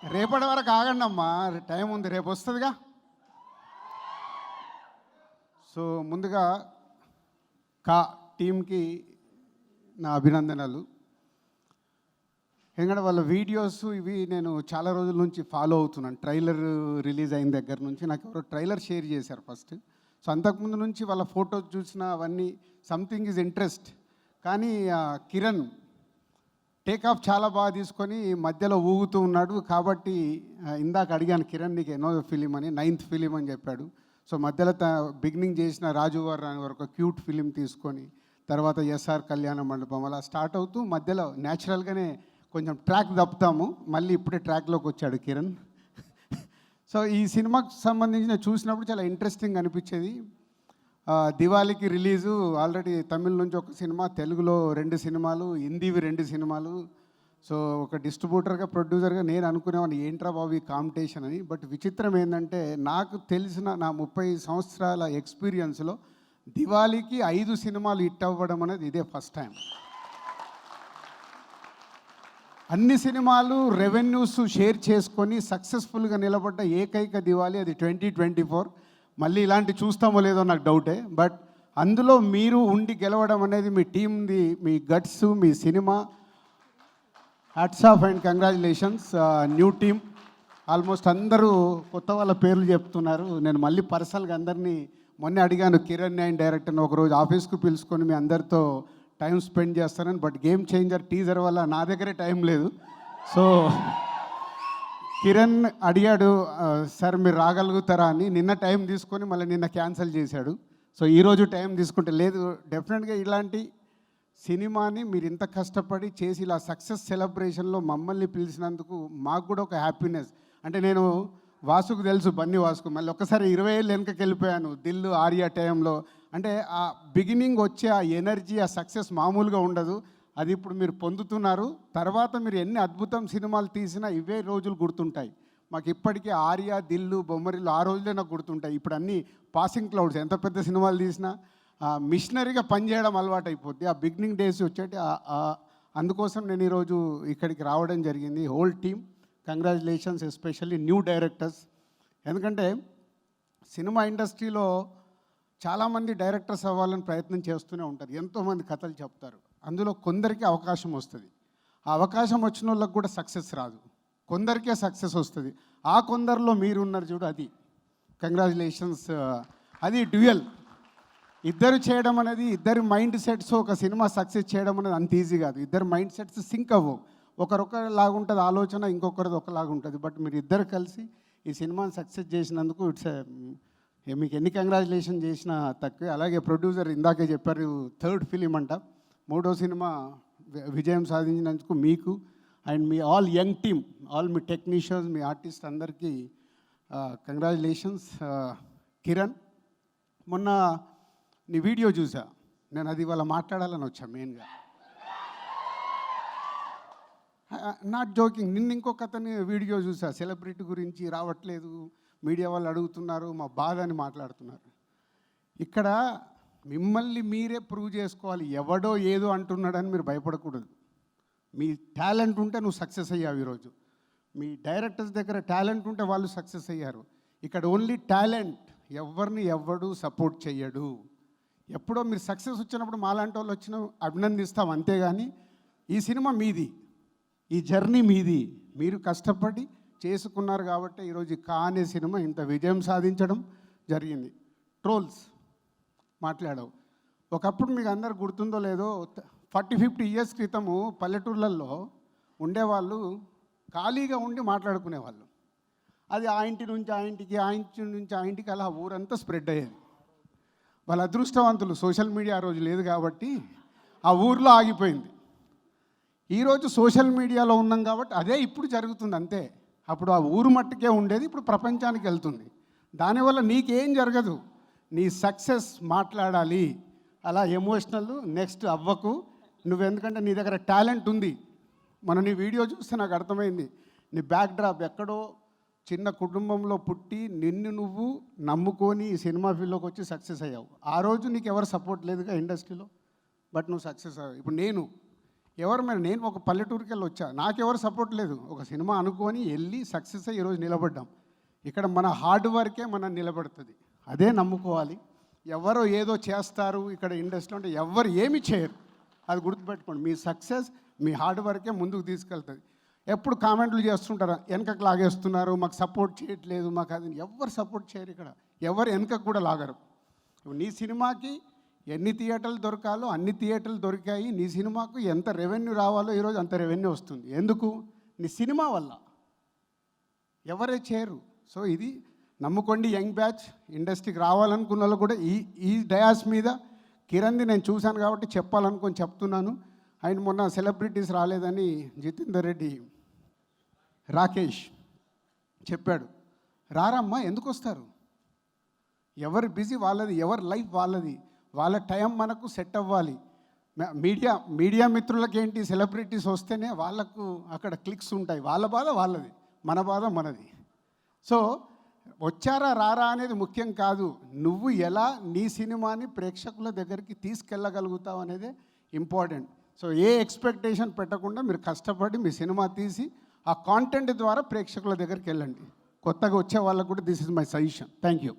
రేపటి వరకు ఆగండి అమ్మా, టైం ఉంది, రేపు వస్తుందిగా. సో ముందుగా కా టీంకి నా అభినందనలు. ఎందుకంటే వాళ్ళ వీడియోస్ ఇవి నేను చాలా రోజుల నుంచి ఫాలో అవుతున్నాను. ట్రైలర్ రిలీజ్ అయిన దగ్గర నుంచి నాకు ఎవరో ట్రైలర్ షేర్ చేశారు ఫస్ట్. సో అంతకుముందు నుంచి వాళ్ళ ఫొటోస్ చూసిన అవన్నీ సంథింగ్ ఈజ్ ఇంట్రెస్ట్. కానీ కిరణ్ టేక్ ఆఫ్ చాలా బాగా తీసుకొని మధ్యలో ఊగుతూ ఉన్నాడు. కాబట్టి ఇందాక అడిగాను, కిరణ్ నీకు ఎన్నో ఫిలిం అని, 9th ఫిలిం అని చెప్పాడు. సో మధ్యలో బిగినింగ్ చేసిన రాజు గారు అని ఒక క్యూట్ ఫిలిం తీసుకొని తర్వాత ఎస్ఆర్ కళ్యాణ మండపం అలా స్టార్ట్ అవుతూ మధ్యలో న్యాచురల్గానే కొంచెం ట్రాక్ తప్పుతాము. మళ్ళీ ఇప్పుడే ట్రాక్లోకి వచ్చాడు కిరణ్. సో ఈ సినిమాకు సంబంధించిన చూసినప్పుడు చాలా ఇంట్రెస్టింగ్ అనిపించేది. దివాళీకి రిలీజు ఆల్రెడీ తమిళ నుంచి ఒక సినిమా, తెలుగులో 2 సినిమాలు, హిందీవి 2 సినిమాలు. సో ఒక డిస్ట్రిబ్యూటర్గా ప్రొడ్యూసర్గా నేను అనుకునేవాడిని ఏంట్రా బాబు ఈ కాంపిటీషన్ అని. బట్ విచిత్రం ఏంటంటే నాకు తెలిసిన నా 30 సంవత్సరాల ఎక్స్పీరియన్స్లో దివాళీకి 5 సినిమాలు హిట్ అవ్వడం అనేది ఇదే ఫస్ట్ టైం. అన్ని సినిమాలు రెవెన్యూస్ షేర్ చేసుకొని సక్సెస్ఫుల్గా నిలబడ్డ ఏకైక దివాళీ అది 2024. మళ్ళీ ఇలాంటి చూస్తామో లేదో నాకు డౌటే. బట్ అందులో మీరు ఉండి గెలవడం అనేది మీ టీమ్ది, మీ గట్స్, మీ cinema. Hats off and congratulations. New team almost అందరూ కొత్త వాళ్ళ పేర్లు చెప్తున్నారు. నేను మళ్ళీ పర్సనల్గా అందరినీ మొన్నే అడిగాను, కిరణ్ అండ్ డైరెక్టర్ని ఒకరోజు ఆఫీస్కు పిలుచుకొని మీ అందరితో టైం స్పెండ్ చేస్తానని. బట్ గేమ్ చేంజర్ టీజర్ వల్ల నా దగ్గరే టైం లేదు. సో కిరణ్ అడిగాడు సార్ మీరు రాగలుగుతారా అని. నిన్న టైం తీసుకొని మళ్ళీ నిన్న క్యాన్సిల్ చేశాడు. సో ఈరోజు టైం తీసుకుంటే లేదు. డెఫినెట్గా ఇలాంటి సినిమాని మీరు ఇంత కష్టపడి చేసి ఇలా సక్సెస్ సెలబ్రేషన్లో మమ్మల్ని పిలిచినందుకు మాకు కూడా ఒక హ్యాపీనెస్. అంటే నేను వాసుకు తెలుసు, బన్నీ వాసుకు, మళ్ళీ ఒక్కసారి 20 ఏళ్ళు వెనకకి వెళ్ళిపోయాను దిల్లు ఆర్యా టైంలో. అంటే ఆ బిగినింగ్ వచ్చే ఆ ఎనర్జీ, ఆ సక్సెస్ మామూలుగా ఉండదు. అది ఇప్పుడు మీరు పొందుతున్నారు. తర్వాత మీరు ఎన్ని అద్భుతం సినిమాలు తీసినా ఇవే రోజులు గుర్తుంటాయి మాకు. ఇప్పటికీ ఆర్యా, దిల్లు, బొమ్మరిల్లు ఆ రోజులే నాకు గుర్తుంటాయి. ఇప్పుడు అన్నీ పాసింగ్ క్లౌడ్స్. ఎంత పెద్ద సినిమాలు తీసినా మిషనరీగా పనిచేయడం అలవాటు అయిపోద్ది. ఆ బిగినింగ్ డేస్ వచ్చేటి అందుకోసం నేను ఈరోజు ఇక్కడికి రావడం జరిగింది. Whole team congratulations, especially new directors. ఎందుకంటే సినిమా ఇండస్ట్రీలో చాలామంది డైరెక్టర్స్ అవ్వాలని ప్రయత్నం చేస్తూనే ఉంటారు. ఎంతోమంది కథలు చెప్తారు. అందులో కొందరికి అవకాశం వస్తుంది. ఆ అవకాశం వచ్చిన వాళ్ళకి కూడా సక్సెస్ రాదు. కొందరికే సక్సెస్ వస్తుంది. ఆ కొందరిలో మీరు ఉన్నారు చూడు, అది కంగ్రాచులేషన్స్. అది డ్యూయల్. ఇద్దరు చేయడం అనేది, ఇద్దరు మైండ్ సెట్స్ ఒక సినిమా సక్సెస్ చేయడం అనేది అంత ఈజీ కాదు. ఇద్దరు మైండ్ సెట్స్ సింక్ అవ్వవు. ఒకరొకలాగా ఉంటుంది ఆలోచన, ఇంకొకరిది ఒకలాగా ఉంటుంది. బట్ మీరు ఇద్దరు కలిసి ఈ సినిమాని సక్సెస్ చేసినందుకు మీకు ఎన్ని కంగ్రాచులేషన్ చేసినా తక్కువే. అలాగే ప్రొడ్యూసర్ ఇందాకే చెప్పారు 3rd ఫిలిం అంట, 3వ సినిమా విజయం సాధించినందుకు మీకు and me all young team, all me technicians, me artist అందరికీ కంగ్రాచులేషన్స్. కిరణ్, మొన్న నీ వీడియో చూసా నేను, అది ఇవాళ మాట్లాడాలని వచ్చా మెయిన్గా. Not joking. నిన్న ఇంకొక అతని వీడియో చూసా, సెలబ్రిటీ గురించి రావట్లేదు, మీడియా వాళ్ళు అడుగుతున్నారు, మా బాధ అని మాట్లాడుతున్నారు. ఇక్కడ మిమ్మల్ని మీరే ప్రూవ్ చేసుకోవాలి. ఎవడో ఏదో అంటున్నాడని మీరు భయపడకూడదు. మీ టాలెంట్ ఉంటే నువ్వు సక్సెస్ అయ్యావు. ఈరోజు మీ డైరెక్టర్స్ దగ్గర టాలెంట్ ఉంటే వాళ్ళు సక్సెస్ అయ్యారు. ఇక్కడ ఓన్లీ టాలెంట్, ఎవరిని ఎవడు సపోర్ట్ చేయడు. ఎప్పుడో మీరు సక్సెస్ వచ్చినప్పుడు మాలాంటి వాళ్ళు వచ్చిన అభినందిస్తాం, అంతేగాని ఈ సినిమా మీది, ఈ జర్నీ మీది. మీరు కష్టపడి చేసుకున్నారు కాబట్టి ఈరోజు కా అనే సినిమా ఇంత విజయం సాధించడం జరిగింది. ట్రోల్స్ మాట్లాడావు. ఒకప్పుడు మీకు అందరు గుర్తుందో లేదో, 40-50 ఇయర్స్ క్రితము పల్లెటూర్లలో ఉండేవాళ్ళు ఖాళీగా ఉండి మాట్లాడుకునేవాళ్ళు. అది ఆ ఇంటి నుంచి ఆ ఇంటికి, ఆ ఇంటి నుంచి ఆ ఇంటికి, అలా ఊరంతా స్ప్రెడ్ అయ్యేది. వాళ్ళ అదృష్టవంతులు, సోషల్ మీడియా ఆ రోజు లేదు కాబట్టి ఆ ఊర్లో ఆగిపోయింది. ఈరోజు సోషల్ మీడియాలో ఉన్నాం కాబట్టి అదే ఇప్పుడు జరుగుతుంది అంతే. అప్పుడు ఆ ఊరు మట్టుకే ఉండేది, ఇప్పుడు ప్రపంచానికి వెళ్తుంది. దానివల్ల నీకేం జరగదు. నీ సక్సెస్ మాట్లాడాలి. అలా ఎమోషనల్ నెక్స్ట్ అవ్వకు నువ్వు, ఎందుకంటే నీ దగ్గర టాలెంట్ ఉంది. మన నీ వీడియో చూస్తే నాకు అర్థమైంది. నీ బ్యాక్ డ్రాప్ ఎక్కడో చిన్న కుటుంబంలో పుట్టి నిన్ను నువ్వు నమ్ముకొని ఈ సినిమా ఫీల్డ్లోకి వచ్చి సక్సెస్ అయ్యావు. ఆ రోజు నీకు ఎవరు సపోర్ట్ లేదుగా ఇండస్ట్రీలో, బట్ నువ్వు సక్సెస్ అయ్యావు. ఇప్పుడు నేను ఎవరు మరి నేను ఒక పల్లెటూరుకి వెళ్ళి వచ్చా, నాకెవరు సపోర్ట్ లేదు. ఒక సినిమా అనుకొని వెళ్ళి సక్సెస్ అయ్యి ఈరోజు నిలబడ్డాం. ఇక్కడ మన హార్డ్ వర్కే మనం నిలబడుతుంది, అదే నమ్ముకోవాలి. ఎవరో ఏదో చేస్తారు ఇక్కడ ఇండస్ట్రీలో అంటే ఎవరు ఏమి చేయరు, అది గుర్తుపెట్టుకోండి. మీ సక్సెస్ మీ హార్డ్ వర్కే ముందుకు తీసుకెళ్తుంది. ఎప్పుడు కామెంట్లు చేస్తుంటారా, వెనకకు లాగేస్తున్నారు, మాకు సపోర్ట్ చేయట్లేదు, మాకు అది. ఎవరు సపోర్ట్ చేయరు ఇక్కడ, ఎవరు వెనకకు కూడా లాగరు. నీ సినిమాకి ఎన్ని థియేటర్లు దొరకాలో అన్ని థియేటర్లు దొరికాయి. నీ సినిమాకు ఎంత రెవెన్యూ రావాలో ఈరోజు అంత రెవెన్యూ వస్తుంది. ఎందుకు? నీ సినిమా వల్ల. ఎవరే చేయరు. సో ఇది నమ్ముకోండి. యంగ్ బ్యాచ్ ఇండస్ట్రీకి రావాలనుకున్న వాళ్ళు కూడా ఈ డయాస్ మీద కిరణ్ది నేను చూశాను కాబట్టి చెప్పాలనుకొని చెప్తున్నాను. ఆయన మొన్న సెలబ్రిటీస్ రాలేదని జితేందర్ రెడ్డి, రాకేష్ చెప్పాడు. రారమ్మా, ఎందుకు వస్తారు? ఎవరి బిజీ వాళ్ళది, ఎవరి లైఫ్ వాళ్ళది. వాళ్ళ టైం మనకు సెట్ అవ్వాలి. మీడియా మిత్రులకి ఏంటి, సెలబ్రిటీస్ వస్తేనే వాళ్ళకు అక్కడ క్లిక్స్ ఉంటాయి. వాళ్ళ బాధ వాళ్ళది, మన బాధ మనది. సో వచ్చారా రారా అనేది ముఖ్యం కాదు, నువ్వు ఎలా నీ సినిమాని ప్రేక్షకుల దగ్గరికి తీసుకెళ్ళగలుగుతావు అనేదే ఇంపార్టెంట్. సో ఏ ఎక్స్పెక్టేషన్ పెట్టకుండా మీరు కష్టపడి మీ సినిమా తీసి ఆ కాంటెంట్ ద్వారా ప్రేక్షకుల దగ్గరికి వెళ్ళండి. కొత్తగా వచ్చే వాళ్ళకు కూడా this is my suggestion. Thank you.